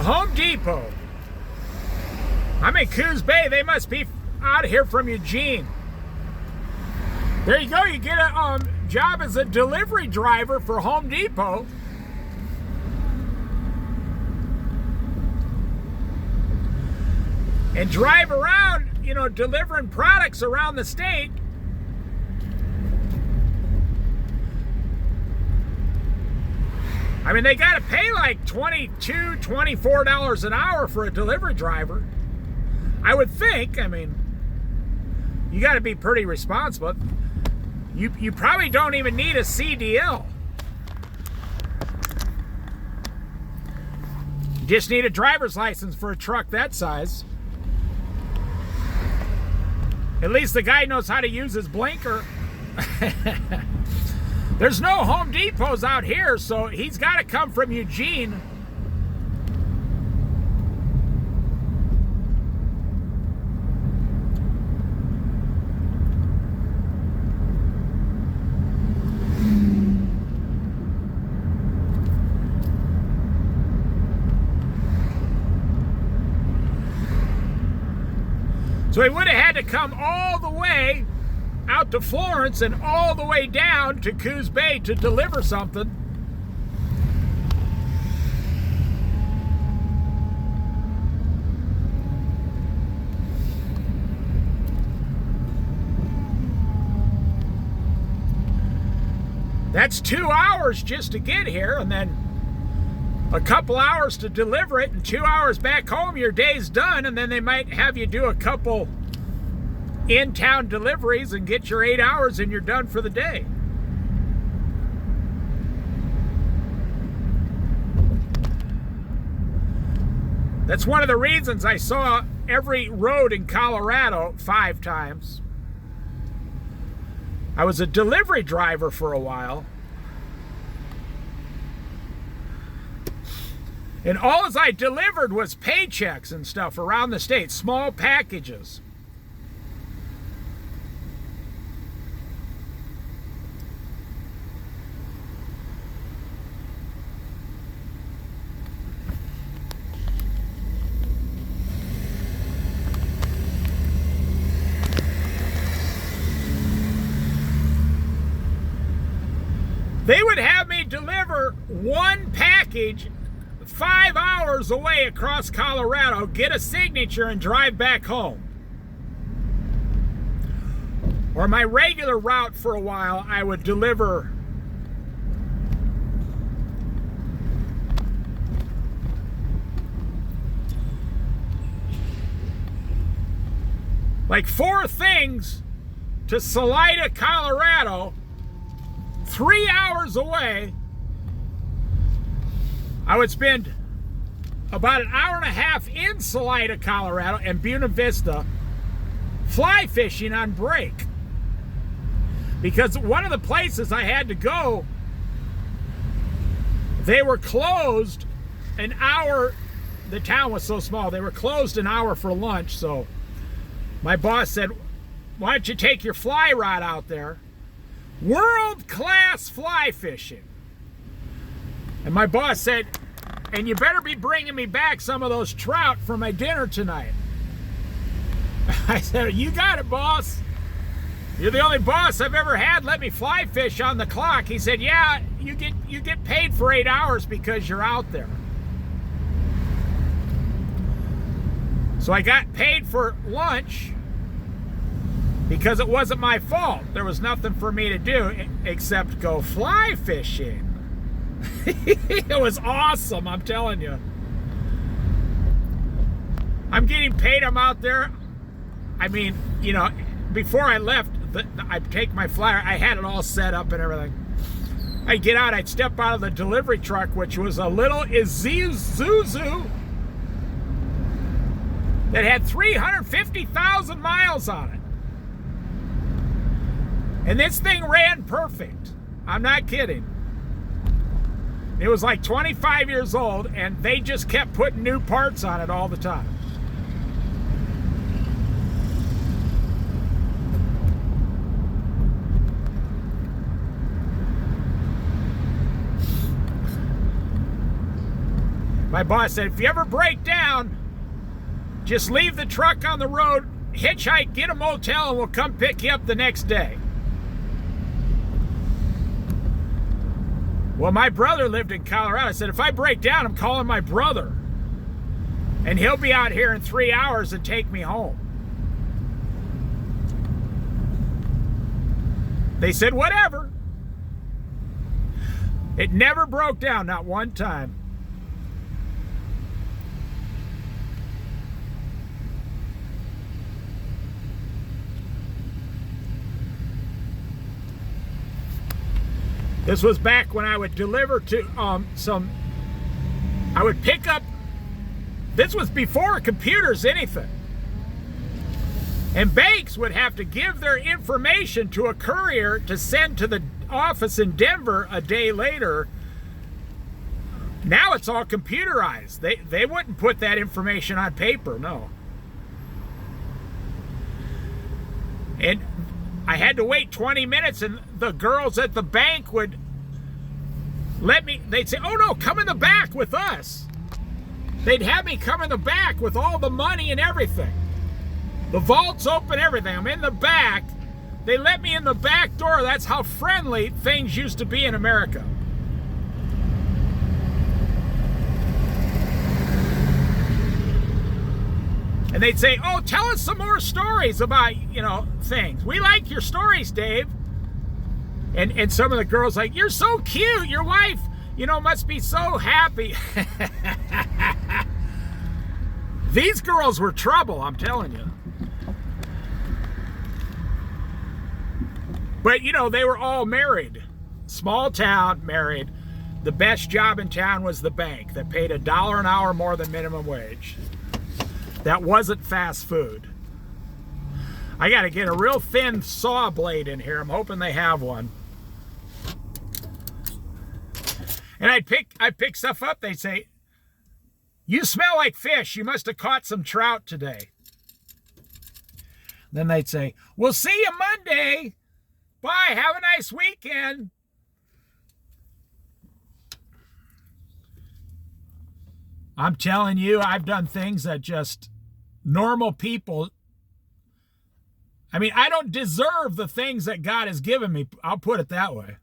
Home Depot. I'm in Coos Bay. They must be out here from Eugene. There you go. You get a job as a delivery driver for Home Depot. And drive around, you know, delivering products around the state. I mean, they got to pay like $22, $24 an hour for a delivery driver. I would think. I mean, you got to be pretty responsible. You probably don't even need a CDL. You just need a driver's license for a truck that size. At least the guy knows how to use his blinker. There's no Home Depots out here, so he's got to come from Eugene. So he would have had to come all the way out to Florence and all the way down to Coos Bay to deliver something. That's 2 hours just to get here, and then a couple hours to deliver it, and 2 hours back home. Your day's done, and then they might have you do a couple in-town deliveries and get your 8 hours, and you're done for the day. That's one of the reasons I saw every road in Colorado 5 times. I was a delivery driver for a while. And all as I delivered was paychecks and stuff around the state, small packages. They would have me deliver one package 5 hours away across Colorado, get a signature, and drive back home. Or my regular route for a while, I would deliver like 4 things to Salida, Colorado, 3 hours away. I would spend about an hour and a half in Salida, Colorado, and Buena Vista fly fishing on break. Because one of the places I had to go, they were closed an hour. The town was so small, they were closed an hour for lunch. So my boss said, why don't you take your fly rod out there? World-class fly fishing. And my boss said, and you better be bringing me back some of those trout for my dinner tonight. I said, you got it, boss. You're the only boss I've ever had let me fly fish on the clock. He said, yeah, you get paid for 8 hours because you're out there. So I got paid for lunch because it wasn't my fault. There was nothing for me to do except go fly fishing. It was awesome, I'm telling you. I'm getting paid. I'm out there. I mean, you know, before I left, I'd take my flyer. I had it all set up and everything. I'd get out. I'd step out of the delivery truck, which was a little Isuzu that had 350,000 miles on it. And this thing ran perfect. I'm not kidding. It was like 25 years old, and they just kept putting new parts on it all the time. My boss said, if you ever break down, just leave the truck on the road, hitchhike, get a motel, and we'll come pick you up the next day. Well, my brother lived in Colorado. I said, if I break down, I'm calling my brother. And he'll be out here in 3 hours and take me home. They said, whatever. It never broke down, not one time. This was back when I would deliver to I would pick up, this was before computers, anything. And banks would have to give their information to a courier to send to the office in Denver a day later. Now it's all computerized. They wouldn't put that information on paper, no. And I had to wait 20 minutes, and the girls at the bank would let me, they'd say, oh no, come in the back with us. They'd have me come in the back with all the money and everything. The vault's open, everything. I'm in the back. They let me in the back door. That's how friendly things used to be in America. And they'd say, oh, tell us some more stories about, things. We like your stories, Dave. And some of the girls like, you're so cute. Your wife, must be so happy. These girls were trouble, I'm telling you. But, they were all married. Small town, married. The best job in town was the bank that paid $1 an hour more than minimum wage. That wasn't fast food. I got to get a real thin saw blade in here. I'm hoping they have one. And I'd pick stuff up. They'd say, you smell like fish. You must have caught some trout today. Then they'd say, we'll see you Monday. Bye. Have a nice weekend. I'm telling you, I've done things that just normal people, I don't deserve the things that God has given me. I'll put it that way.